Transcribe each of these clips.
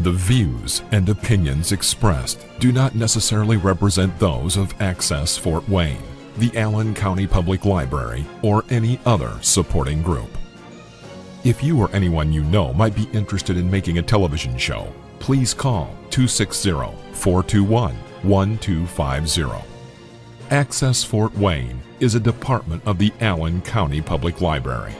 The views and opinions expressed do not necessarily represent those of Access Fort Wayne, the Allen County Public Library, or any other supporting group. If you or anyone you know might be interested in making a television show, please call 260-421-1250. Access Fort Wayne is a department of the Allen County Public Library.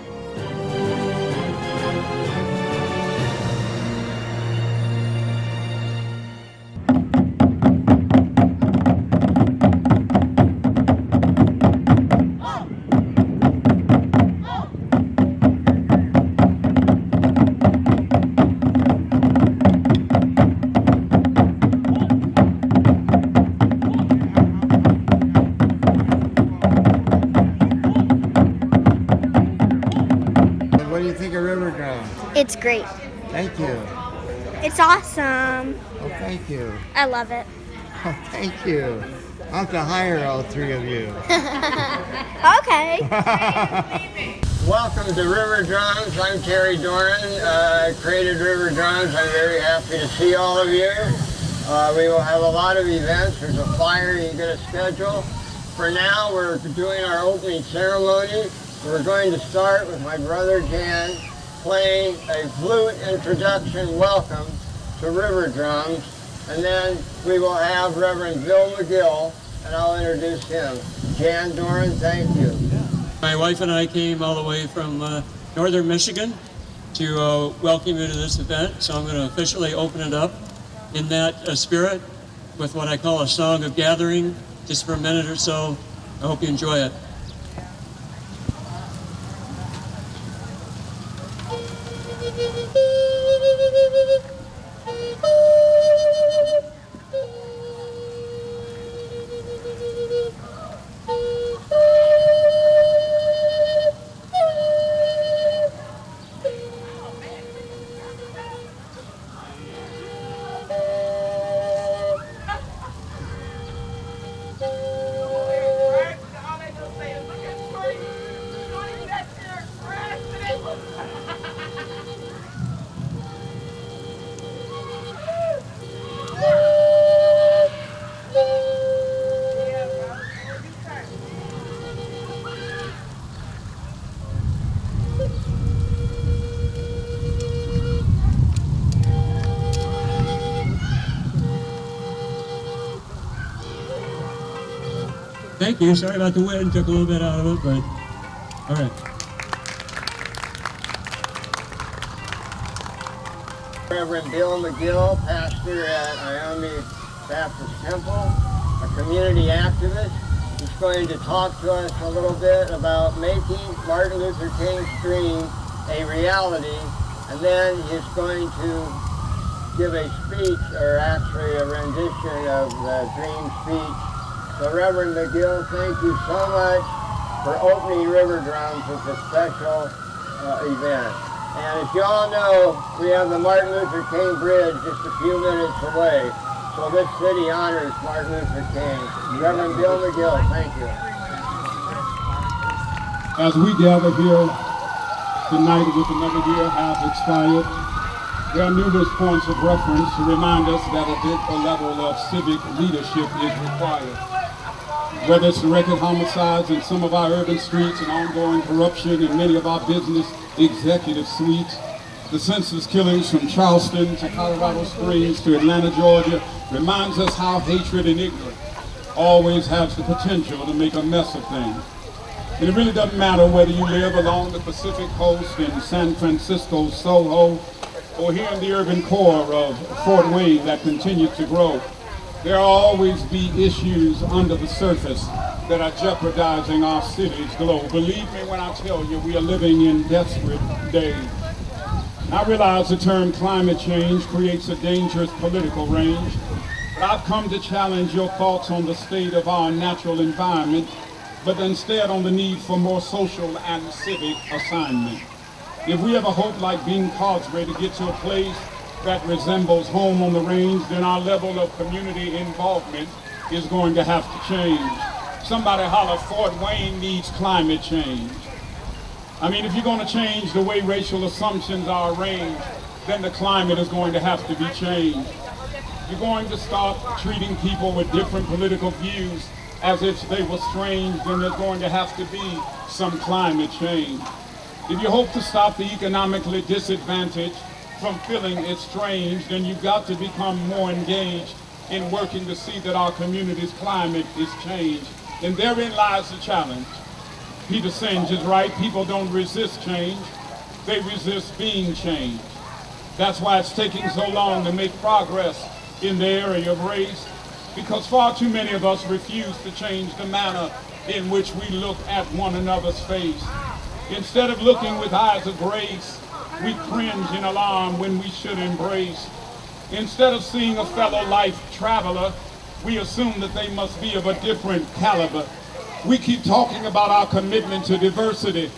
It's great. Thank you. It's awesome. Oh, thank you. I love it. Oh, thank you. I'll have to hire all three of you. Okay. Welcome to RiverDrums. I'm Terry Doran. I created RiverDrums. I'm very happy to see all of you. We will have a lot of events. There's a flyer. You can get a schedule. For now, we're doing our opening ceremony. We're going to start with my brother Jan playing a flute introduction welcome to RiverDrums, and then we will have Reverend Bill McGill, and I'll introduce him. Jan Doran, thank you. My wife and I came all the way from northern Michigan to welcome you to this event, so I'm going to officially open it up in that spirit with what I call a song of gathering, just for a minute or so. I hope you enjoy it. Thank you. Sorry about the wind. Took a little bit out of it, but all right. Reverend Bill McGill, pastor at Iommi Baptist Temple, a community activist. He's going to talk to us a little bit about making Martin Luther King's dream a reality, and then he's going to give a speech, or actually a rendition of the dream speech. So Reverend McGill, thank you so much for opening RiverDrums with a special event. And as you all know, we have the Martin Luther King Bridge just a few minutes away. So this city honors Martin Luther King. Reverend Bill McGill, thank you. As we gather here tonight with another year half expired, there are numerous points of reference to remind us that a deeper level of civic leadership is required. Whether it's the record homicides in some of our urban streets and ongoing corruption in many of our business executive suites, the senseless killings from Charleston to Colorado Springs to Atlanta, Georgia, reminds us how hatred and ignorance always has the potential to make a mess of things. And it really doesn't matter whether you live along the Pacific Coast in San Francisco, Soho, or here in the urban core of Fort Wayne that continue to grow. There will always be issues under the surface that are jeopardizing our city's glow. Believe me when I tell you, we are living in desperate days. I realize the term climate change creates a dangerous political range, but I've come to challenge your thoughts on the state of our natural environment, but instead on the need for more social and civic assignment. If we ever hope, like Bing Crosby, to get to a place that resembles home on the range, then our level of community involvement is going to have to change. Somebody holler, Fort Wayne needs climate change. I mean, if you're going to change the way racial assumptions are arranged, then the climate is going to have to be changed. You're going to start treating people with different political views as if they were strange, then there's going to have to be some climate change. If you hope to stop the economically disadvantaged from feeling estranged, then you've got to become more engaged in working to see that our community's climate is changed. And therein lies the challenge. Peter Senge is right. People don't resist change. They resist being changed. That's why it's taking so long to make progress in the area of race, because far too many of us refuse to change the manner in which we look at one another's face. Instead of looking with eyes of grace, we cringe in alarm when we should embrace. Instead of seeing a fellow life traveler, we assume that they must be of a different caliber. We keep talking about our commitment to diversity,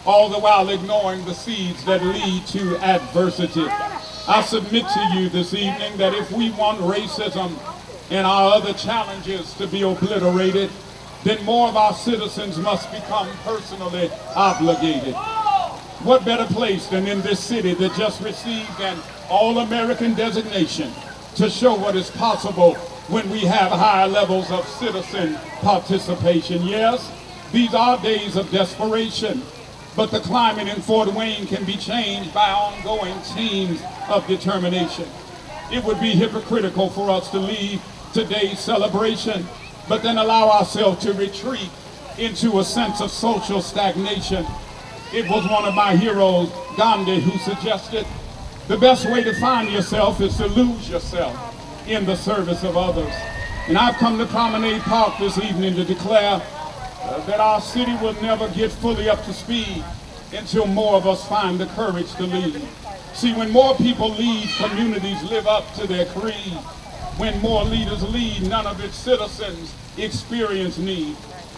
all the while ignoring the seeds that lead to adversity. I submit to you this evening that if we want racism and our other challenges to be obliterated, then more of our citizens must become personally obligated. What better place than in this city that just received an All-American designation to show what is possible when we have higher levels of citizen participation? Yes, these are days of desperation, but the climate in Fort Wayne can be changed by ongoing teams of determination. It would be hypocritical for us to leave today's celebration, but then allow ourselves to retreat into a sense of social stagnation. It was one of my heroes, Gandhi, who suggested the best way to find yourself is to lose yourself in the service of others. And I've come to Promenade Park this evening to declare that our city will never get fully up to speed until more of us find the courage to lead. See, when more people lead, communities live up to their creed. When more leaders lead, none of its citizens experience need.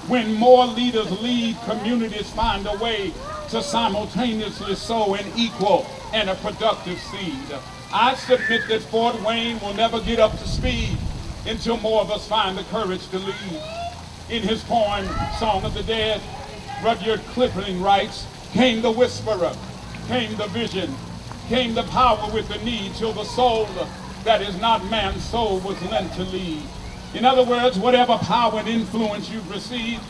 When more leaders lead, communities find a way to simultaneously sow an equal and a productive seed. I submit that Fort Wayne will never get up to speed until more of us find the courage to lead. In his poem, Song of the Dead, Rudyard Kipling writes, "Came the whisperer, came the vision, came the power with the need, till the soul that is not man's soul was lent to lead." In other words, whatever power and influence you've received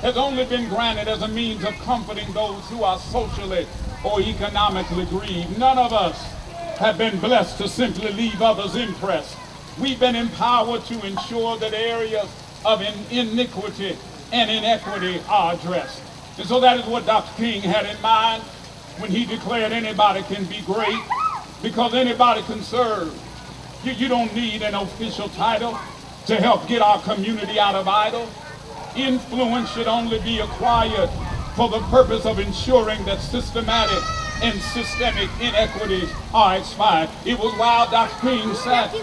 has only been granted as a means of comforting those who are socially or economically grieved. None of us have been blessed to simply leave others impressed. We've been empowered to ensure that areas of iniquity and inequity are addressed. And so that is what Dr. King had in mind when he declared anybody can be great, because anybody can serve. You don't need an official title to help get our community out of idle. Influence should only be acquired for the purpose of ensuring that systematic and systemic inequities are expired. It was while Dr. King sat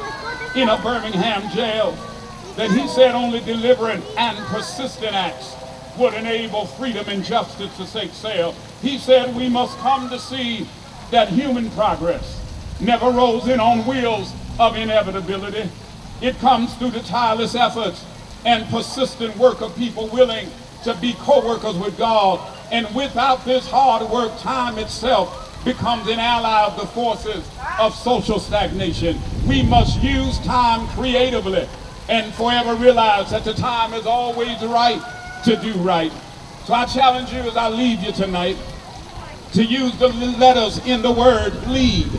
in a Birmingham jail that he said only deliberate and persistent acts would enable freedom and justice to take sail. He said we must come to see that human progress never rolls in on wheels of inevitability. It comes through the tireless efforts and persistent work of people willing to be co-workers with God. And without this hard work, time itself becomes an ally of the forces of social stagnation. We must use time creatively and forever realize that the time is always right to do right. So I challenge you as I leave you tonight to use the letters in the word lead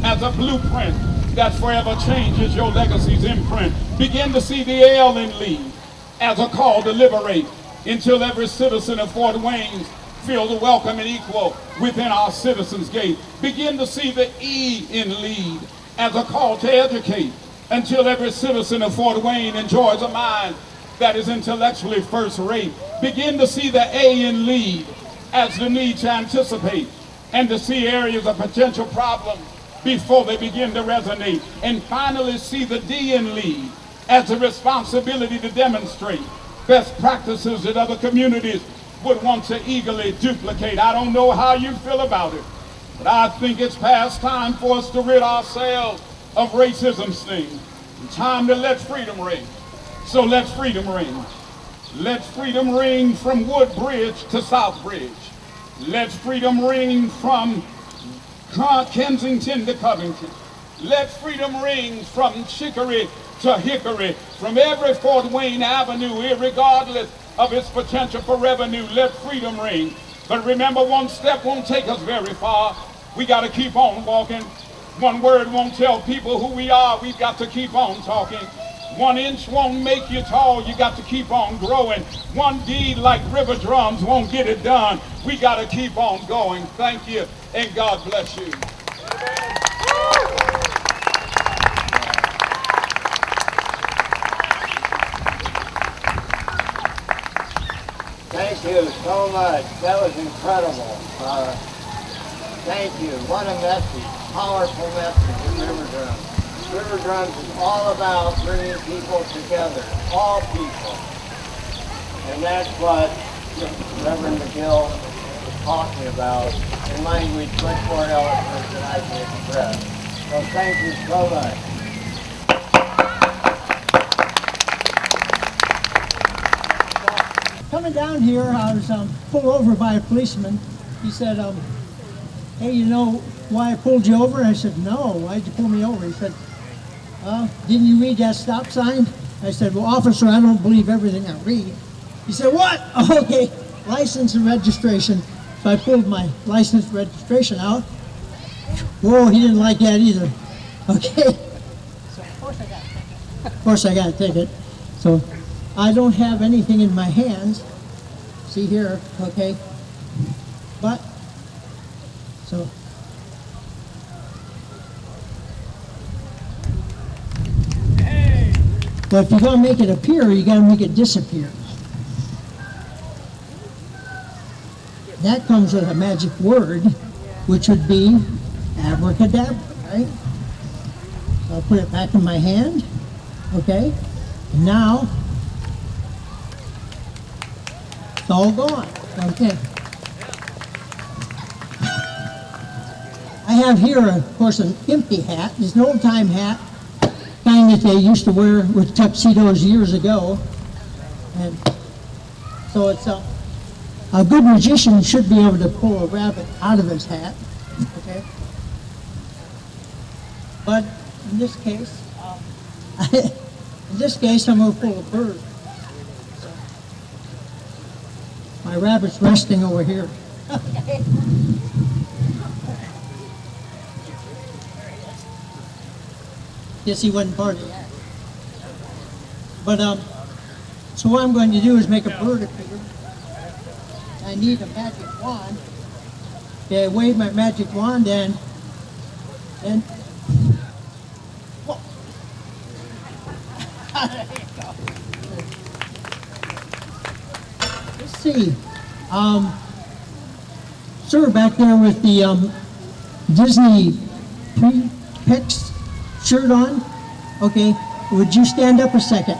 as a blueprint that forever changes your legacy's imprint. Begin to see the L in lead as a call to liberate until every citizen of Fort Wayne feels welcome and equal within our citizens' gate. Begin to see the E in lead as a call to educate until every citizen of Fort Wayne enjoys a mind that is intellectually first rate. Begin to see the A in lead as the need to anticipate and to see areas of potential problems before they begin to resonate. And finally see the D in lead as a responsibility to demonstrate best practices that other communities would want to eagerly duplicate. I don't know how you feel about it, but I think it's past time for us to rid ourselves of racism's sting. Time to let freedom ring. So let freedom ring. Let freedom ring from Woodbridge to Southbridge. Let freedom ring from Kensington to Covington. Let freedom ring from Chicory to Hickory, from every Fort Wayne Avenue, irregardless of its potential for revenue. Let freedom ring. But remember, one step won't take us very far. We got to keep on walking. One word won't tell people who we are. We've got to keep on talking. 1 inch won't make you tall. You got to keep on growing. One deed like RiverDrums won't get it done. We got to keep on going. Thank you, and God bless you. Thank you so much. That was incredible. Thank you. What a message. Powerful message in RiverDrums. RiverDrums is all about bringing people together, all people. And that's what Reverend McGill is talking about in language much more eloquent than I can express. So thank you so much. Coming down here, I was pulled over by a policeman. He said, hey, you know why I pulled you over? And I said, no, why'd you pull me over? He said, didn't you read that stop sign? I said, well, officer, I don't believe everything I read. He said, what? Okay, license and registration. So I pulled my license and registration out. Whoa, he didn't like that either. Okay. So of course I got a ticket. So I don't have anything in my hands. See here, okay? But, so. But if you're going to make it appear, you got to make it disappear. That comes with a magic word, which would be abracadabra, right? So I'll put it back in my hand, okay? And now, it's all gone, okay? I have here, of course, an empty hat. It's an old-time hat, kind that they used to wear with tuxedos years ago. And so it's a good magician should be able to pull a rabbit out of his hat, okay? But in this case, I'm going to pull a bird. So, my rabbit's resting over here. Guess he wasn't part of that. But so what I'm going to do is make a bird appear. I need a magic wand. Okay, I wave my magic wand and whoa. There you go. Let's see. Sir back there with the Disney Prepex shirt on. Okay, would you stand up a second?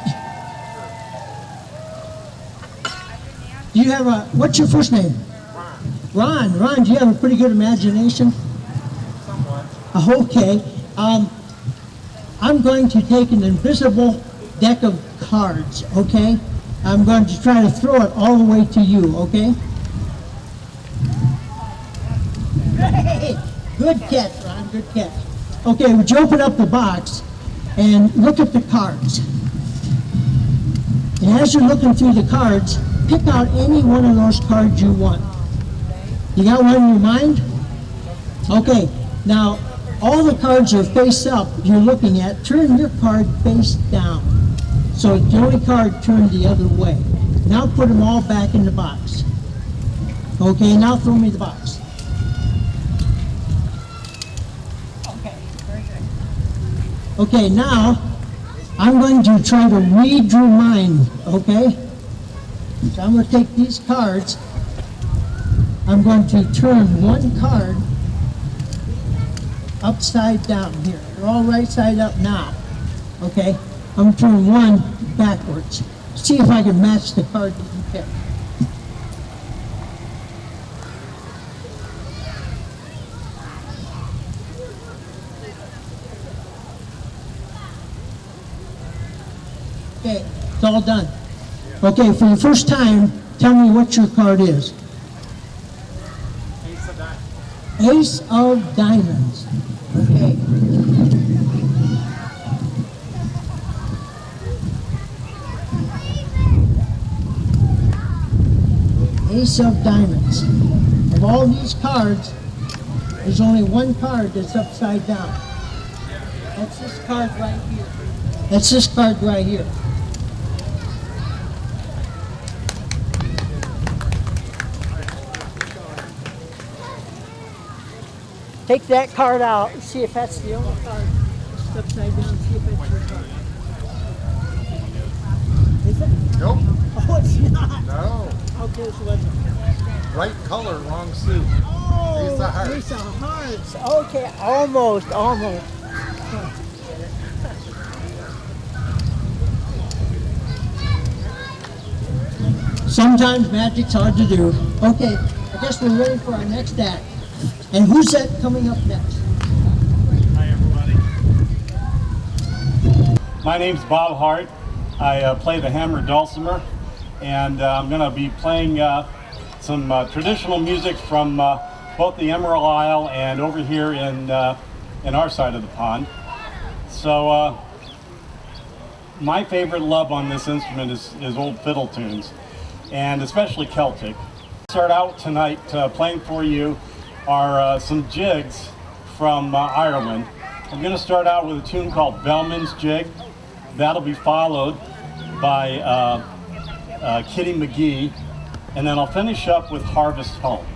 Do you have what's your first name? Ron. Ron, do you have a pretty good imagination? Somewhat. Okay. I'm going to take an invisible deck of cards, okay? I'm going to try to throw it all the way to you, okay? Hey, good catch, Ron, good catch. Okay, would you open up the box and look at the cards? And as you're looking through the cards, pick out any one of those cards you want. You got one in your mind? Okay, now all the cards are face up you're looking at. Turn your card face down. So the only card turned the other way. Now put them all back in the box. Okay, now throw me the box. Okay, very good. Okay, now I'm going to try to read your mind, okay? So I'm going to take these cards. I'm going to turn one card upside down here. They're all right side up now. Okay? I'm going to turn one backwards. See if I can match the card that you picked. Okay, it's all done. Okay, for the first time, tell me what your card is. Ace of Diamonds. Okay. Ace of Diamonds. Of all these cards, there's only one card that's upside down. That's this card right here. That's this card right here. Take that card out and see if that's the only card that's upside down. See if it's your card. Is it? Nope. Oh, it's not. No. How close was it? Right color, wrong suit. Oh, Ace of Hearts. Ace of Hearts. Okay, almost, almost. Sometimes magic's hard to do. Okay, I guess we're ready for our next act. And who's that coming up next? Hi, everybody. My name's Bob Hart. I play the hammer dulcimer, and I'm going to be playing some traditional music from both the Emerald Isle and over here in our side of the pond. So my favorite love on this instrument is old fiddle tunes, and especially Celtic. Start out tonight playing for you are some jigs from Ireland. I'm going to start out with a tune called Bellman's Jig. That'll be followed by Kitty McGee, and then I'll finish up with Harvest Home.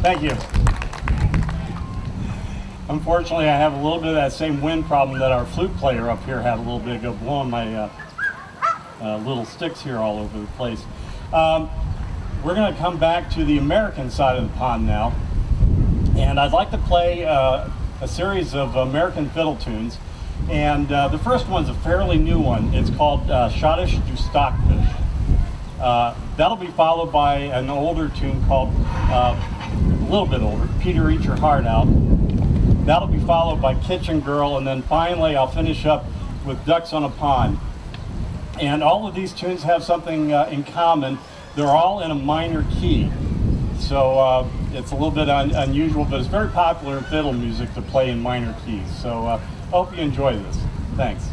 Thank you. Unfortunately, I have a little bit of that same wind problem that our flute player up here had a little bit of blowing my little sticks here all over the place. We're going to come back to the American side of the pond now. And I'd like to play a series of American fiddle tunes. And the first one's a fairly new one. It's called Schottish to Stockfish. That'll be followed by an older tune called, a little bit older, Peter Eat Your Heart Out. That'll be followed by Kitchen Girl, and then finally I'll finish up with Ducks on a Pond. And all of these tunes have something in common. They're all in a minor key. So it's a little bit unusual, but it's very popular in fiddle music to play in minor keys. So I hope you enjoy this. Thanks.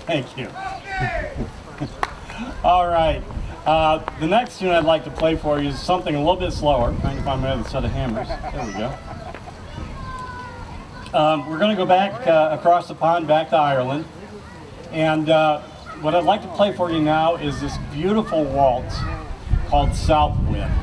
Thank you. All right. The next tune I'd like to play for you is something a little bit slower. Trying to find my other set of hammers. There we go. We're going to go back across the pond, back to Ireland. And what I'd like to play for you now is this beautiful waltz called South Wind.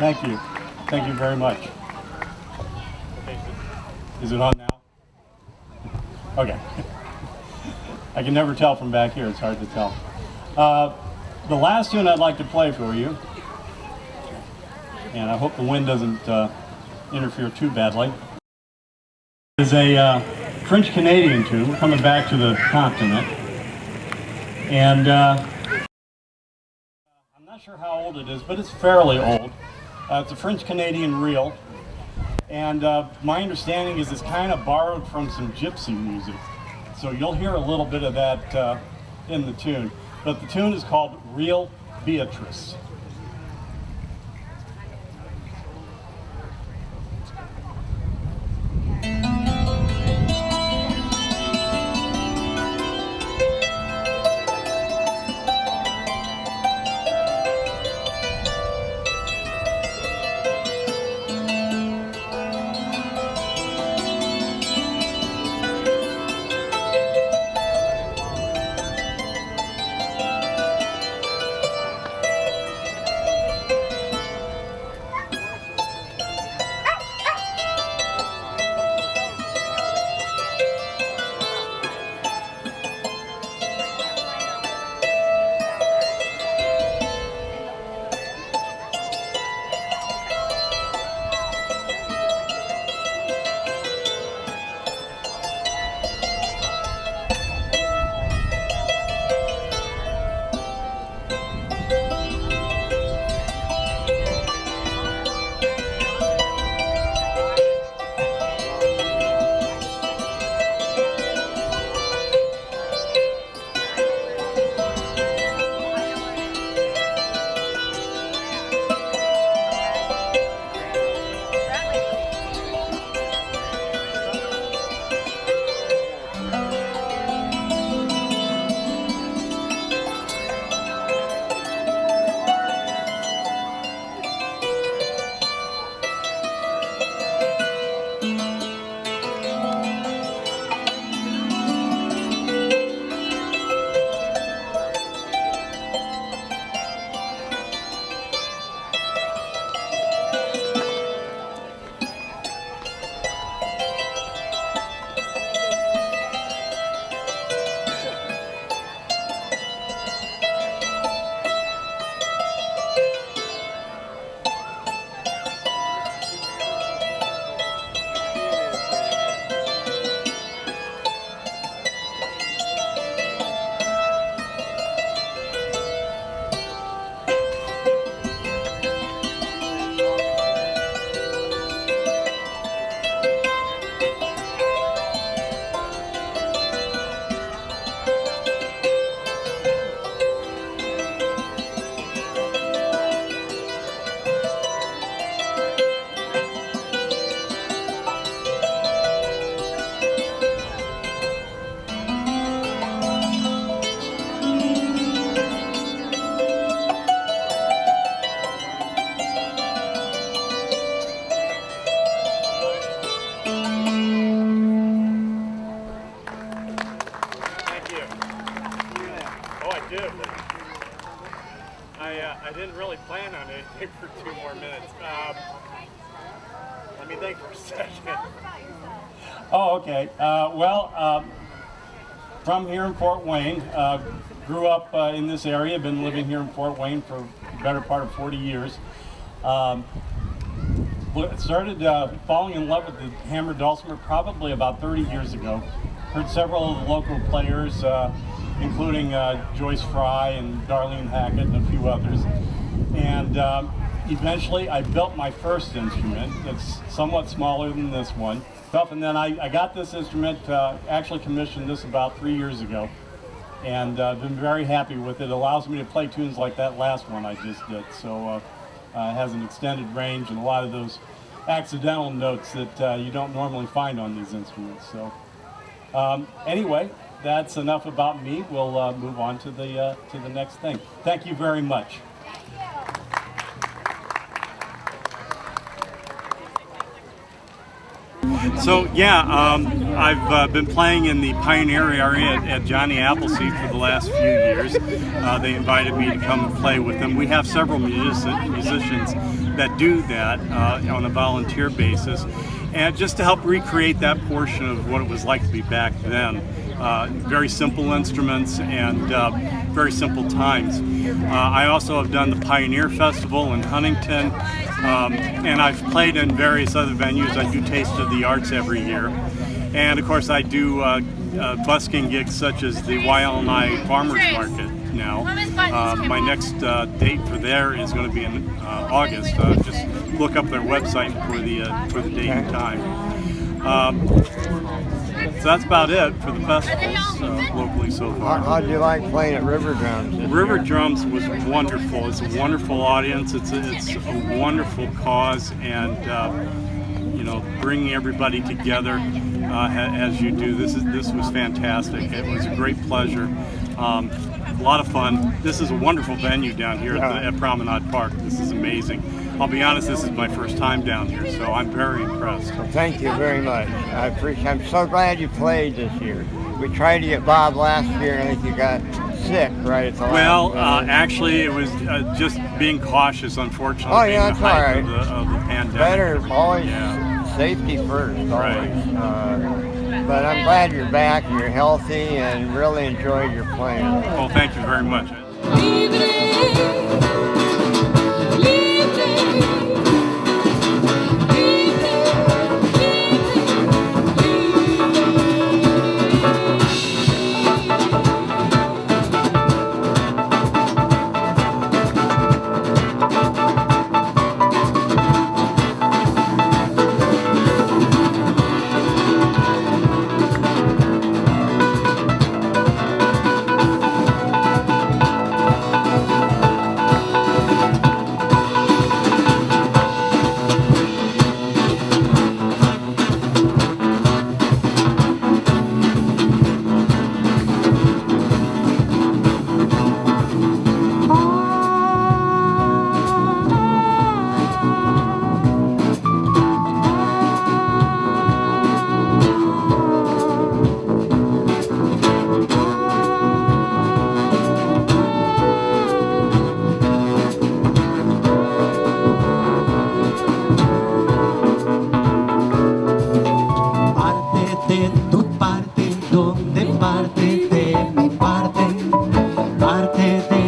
Thank you. Thank you very much. Is it on now? Okay. I can never tell from back here. It's hard to tell. The last tune I'd like to play for you, and I hope the wind doesn't interfere too badly, is a French-Canadian tune. We're coming back to the continent. And I'm not sure how old it is, but it's fairly old. It's a French-Canadian reel. And my understanding is it's kind of borrowed from some gypsy music. So you'll hear a little bit of that in the tune. But the tune is called Real Beatrice. too. I didn't really plan on anything for 2 more minutes. Let me think for a second. Oh, okay. From here in Fort Wayne, grew up in this area, been living here in Fort Wayne for the better part of 40 years. Started falling in love with the hammered dulcimer probably about 30 years ago. Heard several of the local players, including Joyce Fry and Darlene Hackett and a few others. And eventually I built my first instrument. It's somewhat smaller than this one. And then I got this instrument, actually commissioned this about 3 years ago. And I've been very happy with it. It allows me to play tunes like that last one I just did. So it has an extended range and a lot of those accidental notes that you don't normally find on these instruments. So anyway, that's enough about me. We'll move on to the next thing. Thank you very much. So yeah, I've been playing in the Pioneer area at Johnny Appleseed for the last few years. They invited me to come and play with them. We have several musicians that do that on a volunteer basis, and just to help recreate that portion of what it was like to be back then. Very simple instruments and very simple times. I also have done the Pioneer Festival in Huntington, and I've played in various other venues. I do Taste of the Arts every year, and of course I do busking gigs such as the YLNI Farmers Market now. My next date for there is going to be in August. Just look up their website for the date and time. So that's about it for the festivals locally so far. How'd you like playing at RiverDrums? RiverDrums was wonderful. It's a wonderful audience. It's a wonderful cause, and you know, bringing everybody together as you do. This was fantastic. It was a great pleasure. A lot of fun. This is a wonderful venue down here at Promenade Park. This is amazing. I'll be honest, this is my first time down here, so I'm very impressed. Well, thank you very much. I appreciate. I'm so glad you played this year. We tried to get Bob last year, and I think you got sick right at the last minute. Actually, it was just being cautious, unfortunately. Oh yeah, that's all right. Of the pandemic. Better always safety first, always. Right. But I'm glad you're back and you're healthy and really enjoyed your playing. Well, thank you very much. Parte de